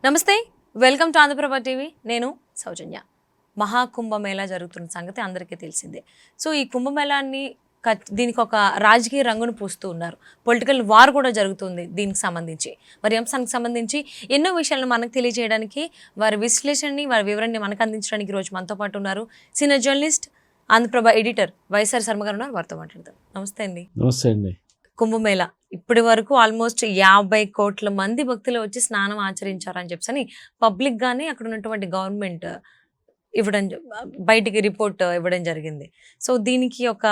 నమస్తే, welcome to Andhraprabha TV. నేను సౌజన్య. మహాకుంభమేళా జరుగుతున్న సంగతి అందరికీ తెలిసిందే. సో ఈ కుంభమేళాన్ని దీనికి ఒక రాజకీయ రంగును పూస్తూ ఉన్నారు. పొలిటికల్ వార్ కూడా జరుగుతుంది దీనికి సంబంధించి. మరి అంశానికి సంబంధించి ఎన్నో విషయాలను మనకు తెలియజేయడానికి, వారి విశ్లేషణని, వారి వివరణని మనకు అందించడానికి ఈరోజు మనతో పాటు ఉన్నారు senior journalist, Andhraprabha editor YSR Sharma గారు ఉన్నారు. వారితో మాట్లాడతారు. నమస్తే అండి. నమస్తే అండి. కుంభమేళా ఇప్పటి వరకు ఆల్మోస్ట్ 50 కోట్ల మంది భక్తులు వచ్చి స్నానం ఆచరించారని చెప్పని పబ్లిక్ గానే అక్కడ ఉన్నటువంటి గవర్నమెంట్ ఇవ్వడం, బయటికి రిపోర్ట్ ఇవ్వడం జరిగింది. సో దీనికి ఒక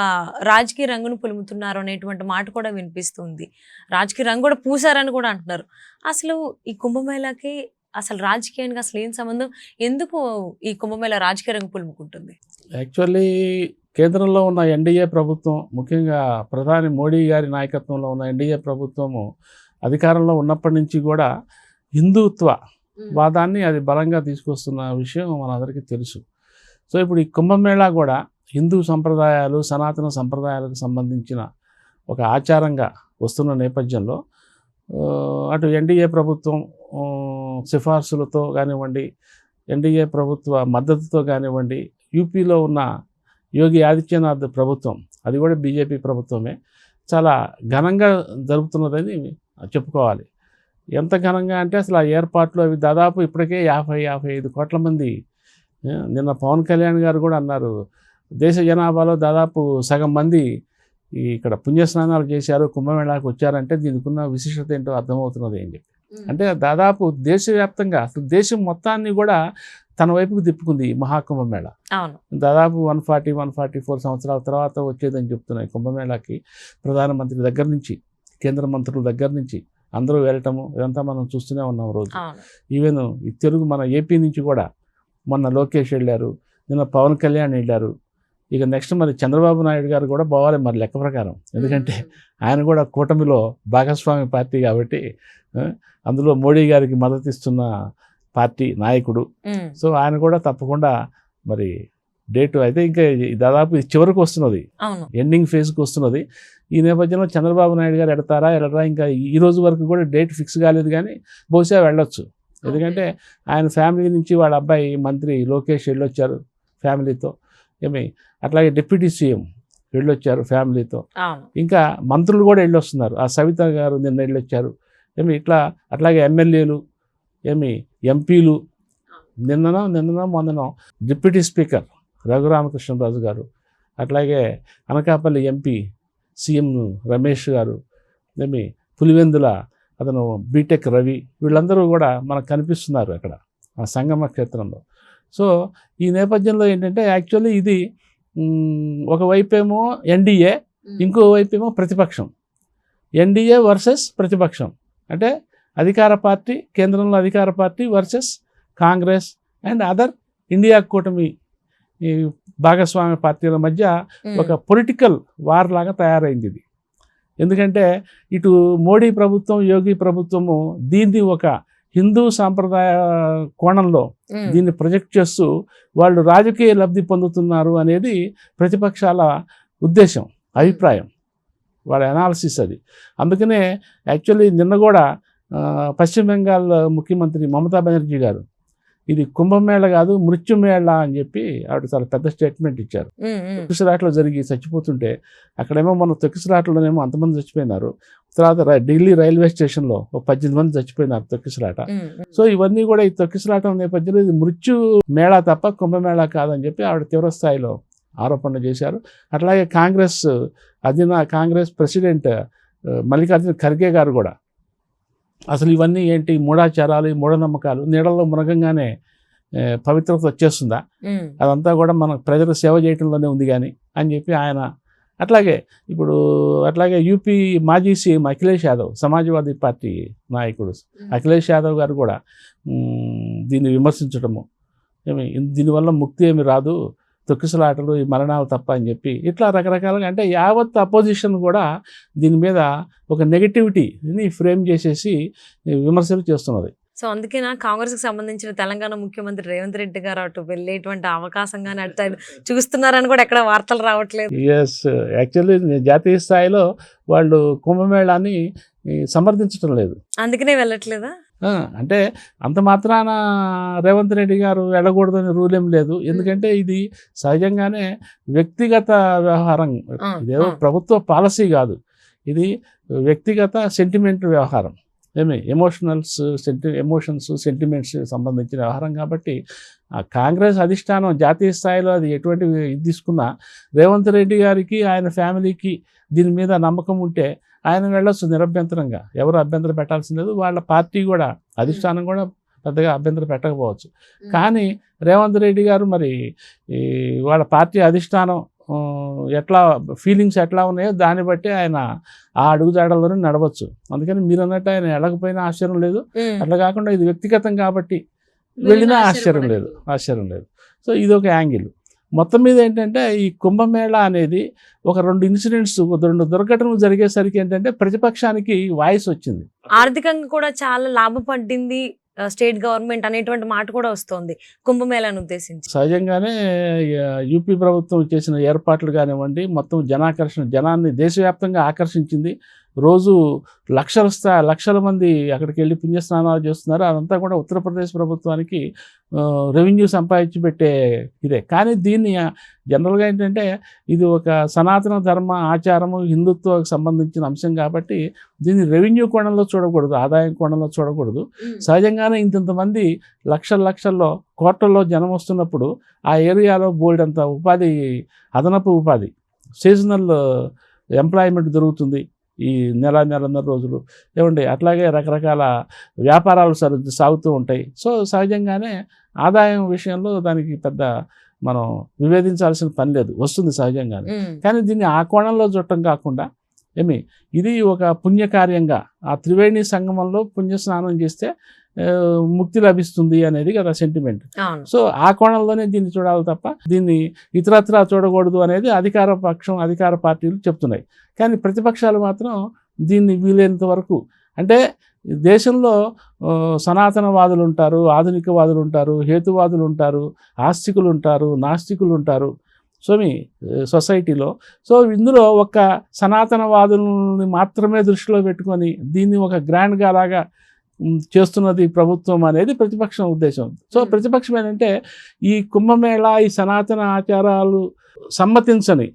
రాజకీయ రంగును పులుముతున్నారు అనేటువంటి మాట కూడా వినిపిస్తుంది. రాజకీయ రంగు కూడా పూసారని కూడా అంటున్నారు. అసలు ఈ కుంభమేళాకి అసలు రాజకీయానికి అసలు ఏం సంబంధం? ఎందుకు ఈ కుంభమేళా రాజకీయ రంగు పులుముకుంటుంది? యాక్చువల్లీ కేంద్రంలో ఉన్న ఎన్డీఏ ప్రభుత్వం, ముఖ్యంగా ప్రధాని మోడీ గారి నాయకత్వంలో ఉన్న ఎన్డీఏ ప్రభుత్వము అధికారంలో ఉన్నప్పటి నుంచి కూడా హిందుత్వ వాదాన్ని అది బలంగా తీసుకొస్తున్న విషయం మనందరికీ తెలుసు. సో ఇప్పుడు ఈ కుంభమేళా కూడా హిందూ సంప్రదాయాలు, సనాతన సంప్రదాయాలకు సంబంధించిన ఒక ఆచారంగా వస్తున్న నేపథ్యంలో అటు ఎన్డీఏ ప్రభుత్వం సిఫార్సులతో కానివ్వండి, ఎన్డీఏ ప్రభుత్వ మద్దతుతో కానివ్వండి, యూపీలో ఉన్న యోగి ఆదిత్యనాథ్ ప్రభుత్వం, అది కూడా బీజేపీ ప్రభుత్వమే, చాలా ఘనంగా జరుపుతున్నదని చెప్పుకోవాలి. ఎంత ఘనంగా అంటే అసలు ఆ ఏర్పాట్లు అవి దాదాపు ఇప్పటికే 50-55 కోట్ల మంది. నిన్న పవన్ కళ్యాణ్ గారు కూడా అన్నారు, దేశ జనాభాలో దాదాపు సగం మంది ఇక్కడ పుణ్యస్నానాలు చేశారు, కుంభమేళాకు వచ్చారంటే దీనికి ఉన్న విశిష్టత ఏంటో అర్థమవుతున్నది అని చెప్పి. అంటే దాదాపు దేశవ్యాప్తంగా అసలు దేశం మొత్తాన్ని కూడా తన వైపుకు తిప్పుకుంది ఈ మహాకుంభమేళా. దాదాపు 144 సంవత్సరాల తర్వాత వచ్చేదని చెప్తున్నాయి కుంభమేళాకి. ప్రధానమంత్రి దగ్గర నుంచి, కేంద్ర మంత్రుల దగ్గర నుంచి అందరూ వెళ్ళటము ఇదంతా మనం చూస్తూనే ఉన్నాం రోజు. ఈవెన్ ఈ తెలుగు మన ఏపీ నుంచి కూడా మొన్న లోకేష్ వెళ్ళారు, నిన్న పవన్ కళ్యాణ్ వెళ్ళారు. ఇక నెక్స్ట్ మరి చంద్రబాబు నాయుడు గారు కూడా పోవాలి మరి లెక్క ప్రకారం. ఎందుకంటే ఆయన కూడా కూటమిలో భాగస్వామి పార్టీ కాబట్టి, అందులో మోడీ గారికి మద్దతు ఇస్తున్న పార్టీ నాయకుడు. సో ఆయన కూడా తప్పకుండా మరి డేటు అయితే ఇంకా దాదాపు చివరికి వస్తున్నది, ఎండింగ్ ఫేజ్కి వస్తున్నది. ఈ నేపథ్యంలో చంద్రబాబు నాయుడు గారు వెళ్ళరా ఇంకా ఈ రోజు వరకు కూడా డేట్ ఫిక్స్ కాలేదు, కానీ బహుశా వెళ్ళొచ్చు. ఎందుకంటే ఆయన ఫ్యామిలీ నుంచి వాళ్ళ అబ్బాయి మంత్రి లోకేష్ వెళ్ళొచ్చారు ఫ్యామిలీతో, అట్లాగే డిప్యూటీ సీఎం వెళ్ళొచ్చారు ఫ్యామిలీతో, ఇంకా మంత్రులు కూడా వెళ్ళొస్తున్నారు. ఆ సవిత గారు నిన్న వెళ్ళొచ్చారు. ఇట్లా అట్లాగే ఎమ్మెల్యేలు, ఎంపీలు, మొన్ననో డిప్యూటీ స్పీకర్ రఘురామకృష్ణరాజు గారు, అట్లాగే అనకాపల్లి ఎంపీ సీఎం రమేష్ గారు, పులివెందుల అతను బీటెక్ రవి, వీళ్ళందరూ కూడా మనకు కనిపిస్తున్నారు అక్కడ ఆ సంగమ క్షేత్రంలో. సో ఈ నేపథ్యంలో ఏంటంటే యాక్చువల్లీ ఇది ఒకవైపేమో ఎన్డీఏ, ఇంకోవైపేమో ప్రతిపక్షం. ఎన్డీఏ వర్సెస్ ప్రతిపక్షం అంటే అధికార పార్టీ, కేంద్రంలో అధికార party versus Congress and other India కూటమి ఈ భాగస్వామ్య పార్టీల మధ్య ఒక పొలిటికల్ వార్ లాగా తయారైంది ఇది. ఎందుకంటే ఇటు మోడీ ప్రభుత్వం, యోగి ప్రభుత్వము దీన్ని ఒక హిందూ సాంప్రదాయ కోణంలో దీన్ని ప్రొజెక్ట్ చేస్తూ వాళ్ళు రాజకీయ లబ్ధి పొందుతున్నారు అనేది ప్రతిపక్షాల ఉద్దేశం, అభిప్రాయం, వాళ్ళ అనాలిసిస్ అది. అందుకనే యాక్చువల్లీ నిన్న కూడా పశ్చిమ బెంగాల్ ముఖ్యమంత్రి మమతా బెనర్జీ గారు ఇది కుంభమేళ కాదు మృత్యుమేళ అని చెప్పి ఆవిడ చాలా పెద్ద స్టేట్మెంట్ ఇచ్చారు. తొక్కిసలాట్లో జరిగి చచ్చిపోతుంటే అక్కడేమో మన తొక్కిసలాట్లోనేమో అంతమంది చచ్చిపోయినారు, తర్వాత ఢిల్లీ రైల్వే స్టేషన్లో 18 మంది చచ్చిపోయినారు తొక్కిసలాట. సో ఇవన్నీ కూడా ఈ తొక్కిసలాట నేపథ్యంలో ఇది మృత్యు మేళా తప్ప కుంభమేళా కాదని చెప్పి ఆవిడ తీవ్రస్థాయిలో ఆరోపణలు చేశారు. అట్లాగే కాంగ్రెస్ ప్రెసిడెంట్ మల్లికార్జున ఖర్గే గారు కూడా అసలు ఇవన్నీ ఏంటి, మూఢాచారాలు, మూఢనమ్మకాలు, నీడల్లో మునగంగానే పవిత్రత వచ్చేస్తుందా, అదంతా కూడా మన ప్రజలకు సేవ చేయటంలోనే ఉంది కానీ అని చెప్పి ఆయన. అట్లాగే యూపీ మాజీ సీఎం అఖిలేష్ యాదవ్, సమాజ్వాదీ పార్టీ నాయకుడు అఖిలేష్ యాదవ్ గారు కూడా దీన్ని విమర్శించడము, దీనివల్ల ముక్తి ఏమి రాదు, తొక్కిసలాటలు, ఈ మరణాలు తప్ప అని చెప్పి ఇట్లా రకరకాలుగా, అంటే యావత్ అపోజిషన్ కూడా దీని మీద ఒక నెగటివిటీని ఫ్రేమ్ చేసేసి విమర్శలు చేస్తున్నది. సో అందుకే కాంగ్రెస్కి సంబంధించిన తెలంగాణ ముఖ్యమంత్రి రేవంత్ రెడ్డి గారు అటు వెళ్ళేటువంటి అవకాశంగానే అటు చూస్తున్నారని కూడా ఎక్కడ వార్తలు రావట్లేదు. ఎస్, యాక్చువల్లీ జాతీయ స్థాయిలో వాళ్ళు కుంభమేళాన్ని సమర్థించడం లేదు, అందుకనే వెళ్ళట్లేదా? అంటే అంత మాత్రాన రేవంత్ రెడ్డి గారు వెళ్ళకూడదని రూల్ ఏం లేదు. ఎందుకంటే ఇది సహజంగానే వ్యక్తిగత వ్యవహారం. ఇదేదో ప్రభుత్వ పాలసీ కాదు, ఇది వ్యక్తిగత సెంటిమెంట్ వ్యవహారం. ఎమోషన్స్ సెంటిమెంట్స్ సంబంధించిన వ్యవహారం కాబట్టి ఆ కాంగ్రెస్ అధిష్టానం జాతీయ స్థాయిలో అది ఎటువంటి ఇది తీసుకున్నా రేవంత్ రెడ్డి గారికి ఆయన ఫ్యామిలీకి దీని మీద నమ్మకం ఉంటే ఆయన వెళ్ళొచ్చు నిరభ్యంతరంగా, ఎవరు అభ్యంతరం పెట్టాల్సిన లేదు. వాళ్ళ పార్టీ కూడా అధిష్టానం కూడా పెద్దగా అభ్యంతరం పెట్టకపోవచ్చు. కానీ రేవంత్ రెడ్డి గారు మరి వాళ్ళ పార్టీ అధిష్టానం ఎట్లా ఫీలింగ్స్ ఎట్లా ఉన్నాయో దాన్ని బట్టి ఆయన ఆ అడుగుజాడల్లోనే నడవచ్చు. అందుకని మీరు అన్నట్టు ఆయన వెళ్ళకపోయినా ఆశ్చర్యం లేదు, అట్లా కాకుండా ఇది వ్యక్తిగతం కాబట్టి వెళ్ళినా ఆశ్చర్యం లేదు. సో ఇది ఒక యాంగిల్. మొత్తం మీద ఏంటంటే ఈ కుంభమేళా అనేది ఒక 2 ఇన్సిడెంట్స్, 2 దుర్ఘటనలు జరిగేసరికి ఏంటంటే ప్రతిపక్షానికి వాయిస్ వచ్చింది. ఆర్థికంగా కూడా చాలా లాభపడింది స్టేట్ గవర్నమెంట్ అనేటువంటి మాట కూడా వస్తోంది కుంభమేళాను ఉద్దేశించి. సహజంగానే యూపీ ప్రభుత్వం చేసిన ఏర్పాట్లు కానివ్వండి, మొత్తం జనాన్ని దేశవ్యాప్తంగా ఆకర్షించింది. రోజు లక్షల మంది అక్కడికి వెళ్ళి పుణ్యస్నానాలు చేస్తున్నారు. అదంతా కూడా ఉత్తరప్రదేశ్ ప్రభుత్వానికి రెవెన్యూ సంపాదించి పెట్టే ఇదే. కానీ దీన్ని జనరల్గా ఏంటంటే ఇది ఒక సనాతన ధర్మ ఆచారము హిందుత్వకు సంబంధించిన అంశం కాబట్టి దీన్ని రెవెన్యూ కోణంలో చూడకూడదు, ఆదాయం కోణంలో చూడకూడదు. సహజంగానే ఇంతమంది లక్షల్లో కోట్లలో జనం వస్తున్నప్పుడు ఆ ఏరియాలో బోల్డంత ఉపాధి, అదనపు ఉపాధి, సీజనల్ ఎంప్లాయ్మెంట్ దొరుకుతుంది ఈ నెలన్నర రోజులు ఏమండి. అట్లాగే రకరకాల వ్యాపారాలు సాగుతూ ఉంటాయి. సో సహజంగానే ఆదాయం విషయంలో దానికి పెద్ద మనం వివేదించాల్సిన పని లేదు, వస్తుంది సహజంగానే. కానీ దీన్ని ఆ కోణంలో చూడటం కాకుండా ఇది ఒక పుణ్యకార్యంగా ఆ త్రివేణి సంగమంలో పుణ్యస్నానం చేస్తే ముక్తి లభిస్తుంది అనేది కదా సెంటిమెంట్. సో ఆ కోణంలోనే దీన్ని చూడాలి తప్ప దీన్ని ఇతరత్రా చూడకూడదు అనేది అధికార పార్టీలు చెప్తున్నాయి. కానీ ప్రతిపక్షాలు మాత్రం దీన్ని వీలైనంత వరకు, అంటే దేశంలో సనాతనవాదులు ఉంటారు, ఆధునికవాదులు ఉంటారు, హేతువాదులు ఉంటారు, ఆస్తికులు ఉంటారు, నాస్తికులు ఉంటారు సొసైటీలో. సో ఇందులో ఒక సనాతనవాదుల్ని మాత్రమే దృష్టిలో పెట్టుకొని దీన్ని ఒక గ్రాండ్గా లాగా చేస్తున్నది ప్రభుత్వం అనేది ప్రతిపక్షం ఉద్దేశం. సో ప్రతిపక్షం ఏంటంటే ఈ కుంభమేళా, ఈ సనాతన ఆచారాలు సమ్మతించని,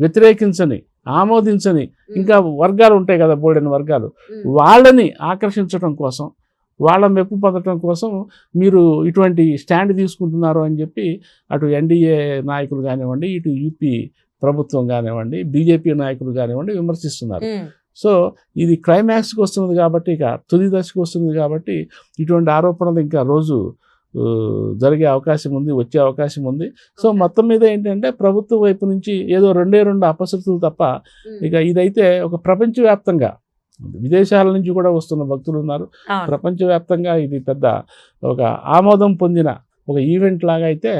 వ్యతిరేకించని, ఆమోదించని ఇంకా వర్గాలు ఉంటాయి కదా, బోల్డెన్ వర్గాలు, వాళ్ళని ఆకర్షించడం కోసం, వాళ్ళ మెప్పు పొందడం కోసం మీరు ఇటువంటి స్టాండ్ తీసుకుంటున్నారు అని చెప్పి అటు ఎన్డీఏ నాయకులు కానివ్వండి, ఇటు యూపీ ప్రభుత్వం కానివ్వండి, బీజేపీ నాయకులు కానివ్వండి విమర్శిస్తున్నారు. సో ఇది క్లైమాక్స్కి వస్తున్నది కాబట్టి, ఇక తుది దశకు వస్తున్నది కాబట్టి ఇటువంటి ఆరోపణలు ఇంకా రోజు జరిగే అవకాశం ఉంది, వచ్చే అవకాశం ఉంది. సో మొత్తం మీద ఏంటంటే ప్రభుత్వం వైపు నుంచి ఏదో 2 అపశృతులు తప్ప ఇక ఇదైతే ఒక ప్రపంచవ్యాప్తంగా విదేశాల నుంచి కూడా వస్తున్న భక్తులు ఉన్నారు. ప్రపంచవ్యాప్తంగా ఇది పెద్ద ఒక ఆమోదం పొందిన ఒక ఈవెంట్ లాగా అయితే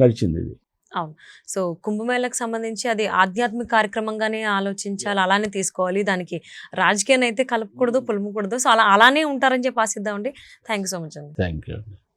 నడిచింది ఇది. అవును. సో కుంభమేళకు సంబంధించి అది ఆధ్యాత్మిక కార్యక్రమంగానే ఆలోచించాలి, అలానే తీసుకోవాలి. దానికి రాజకీయాన్ని అయితే కలపకూడదు, పులుమకూడదు. సో అలానే ఉంటారని చెప్పి ఆశిద్దామండి. థ్యాంక్ యూ సో మచ్ అండి. Thank you.